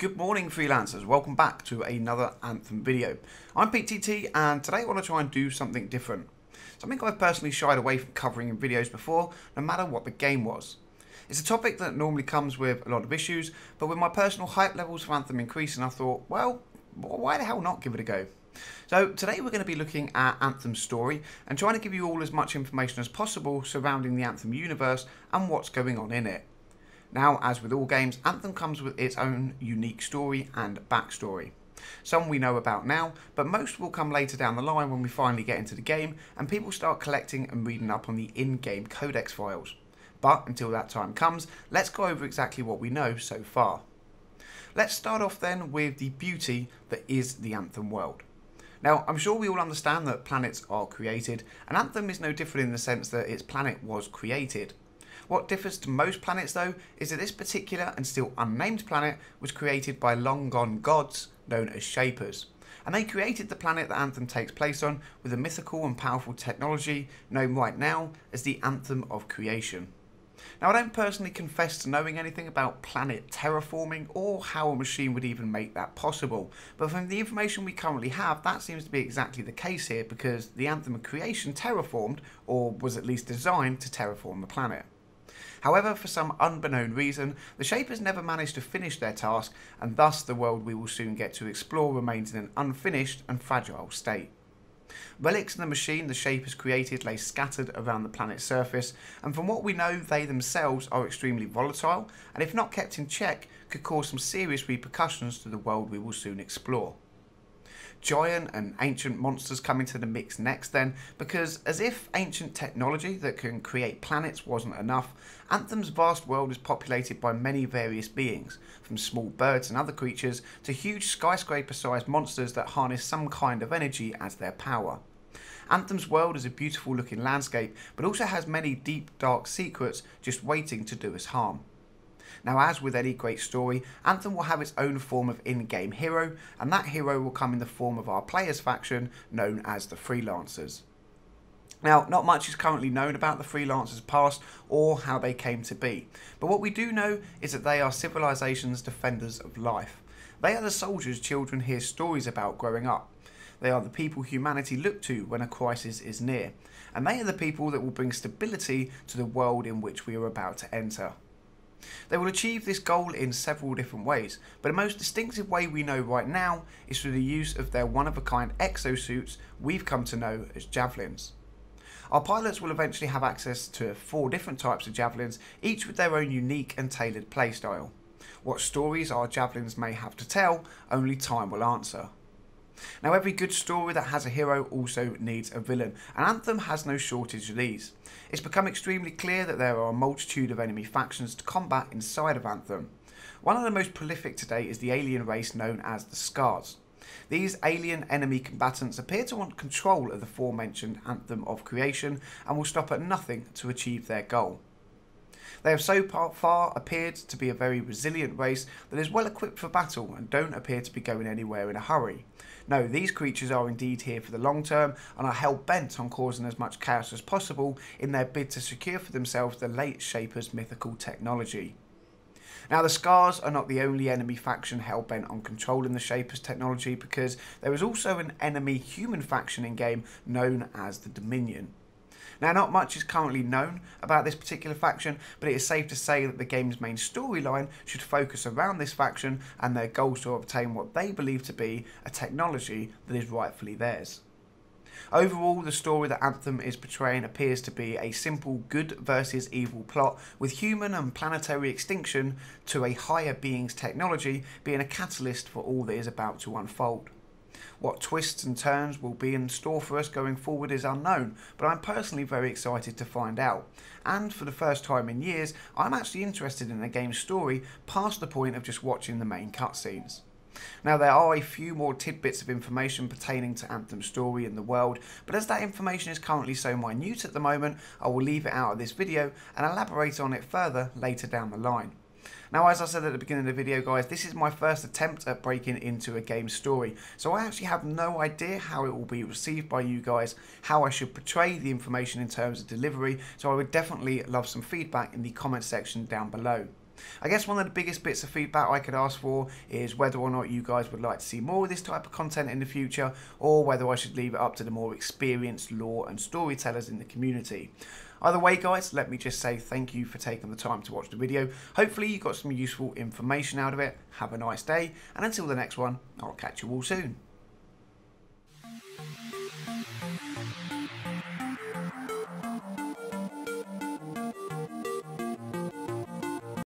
Good morning freelancers, welcome back to another Anthem video. I'm PTT and today I want to try and do something different. Something I've personally shied away from covering in videos before, no matter what the game was. It's a topic that normally comes with a lot of issues, but with my personal hype levels for Anthem increasing I thought, well, why the hell not give it a go? So today we're going to be looking at Anthem's story and trying to give you all as much information as possible surrounding the Anthem universe and what's going on in it. Now, as with all games, Anthem comes with its own unique story and backstory. Some we know about now, but most will come later down the line when we finally get into the game and people start collecting and reading up on the in-game codex files. But until that time comes, let's go over exactly what we know so far. Let's start off then with the beauty that is the Anthem world. Now, I'm sure we all understand that planets are created, and Anthem is no different in the sense that its planet was created. What differs to most planets though is that this particular and still unnamed planet was created by long gone gods known as Shapers, and they created the planet that Anthem takes place on with a mythical and powerful technology known right now as the Anthem of Creation. Now, I don't personally confess to knowing anything about planet terraforming or how a machine would even make that possible, but from the information we currently have, that seems to be exactly the case here because the Anthem of Creation terraformed, or was at least designed to terraform the planet. However, for some unbeknown reason, the Shapers never managed to finish their task, and thus the world we will soon get to explore remains in an unfinished and fragile state. Relics in the machine the Shapers created lay scattered around the planet's surface, and from what we know, they themselves are extremely volatile, and if not kept in check, could cause some serious repercussions to the world we will soon explore. Giant and ancient monsters come into the mix next then, because as if ancient technology that can create planets wasn't enough, Anthem's vast world is populated by many various beings, from small birds and other creatures to huge skyscraper-sized monsters that harness some kind of energy as their power. Anthem's world is a beautiful looking landscape, but also has many deep dark secrets just waiting to do us harm. Now, as with any great story, Anthem will have its own form of in-game hero, and that hero will come in the form of our players faction known as the Freelancers. Now, not much is currently known about the Freelancers' past or how they came to be, but what we do know is that they are civilization's defenders of life. They are the soldiers children hear stories about growing up. They are the people humanity look to when a crisis is near, and they are the people that will bring stability to the world in which we are about to enter. They will achieve this goal in several different ways, but the most distinctive way we know right now is through the use of their one-of-a-kind exosuits we've come to know as javelins. Our pilots will eventually have access to 4 different types of javelins, each with their own unique and tailored playstyle. What stories our javelins may have to tell, only time will answer. Now, every good story that has a hero also needs a villain, and Anthem has no shortage of these. It's become extremely clear that there are a multitude of enemy factions to combat inside of Anthem. One of the most prolific today is the alien race known as the Scars. These alien enemy combatants appear to want control of the aforementioned Anthem of Creation and will stop at nothing to achieve their goal. They have so far appeared to be a very resilient race that is well equipped for battle and don't appear to be going anywhere in a hurry. No, these creatures are indeed here for the long term and are hell-bent on causing as much chaos as possible in their bid to secure for themselves the late Shapers' mythical technology. Now, the Scars are not the only enemy faction hell-bent on controlling the Shapers' technology, because there is also an enemy human faction in-game known as the Dominion. Now, not much is currently known about this particular faction, but it is safe to say that the game's main storyline should focus around this faction and their goals to obtain what they believe to be a technology that is rightfully theirs. Overall, the story that Anthem is portraying appears to be a simple good versus evil plot, with human and planetary extinction to a higher being's technology being a catalyst for all that is about to unfold. What twists and turns will be in store for us going forward is unknown, but I'm personally very excited to find out. And for the first time in years, I'm actually interested in the game's story past the point of just watching the main cutscenes. Now, there are a few more tidbits of information pertaining to Anthem's story in the world, but as that information is currently so minute at the moment, I will leave it out of this video and elaborate on it further later down the line. Now, as I said at the beginning of the video, guys, this is my first attempt at breaking into a game's story, so I actually have no idea how it will be received by you guys, how I should portray the information in terms of delivery, so I would definitely love some feedback in the comment section down below. I guess one of the biggest bits of feedback I could ask for is whether or not you guys would like to see more of this type of content in the future, or whether I should leave it up to the more experienced lore and storytellers in the community. Either way guys, let me just say thank you for taking the time to watch the video. Hopefully you got some useful information out of it. Have a nice day, and until the next one, I'll catch you all soon.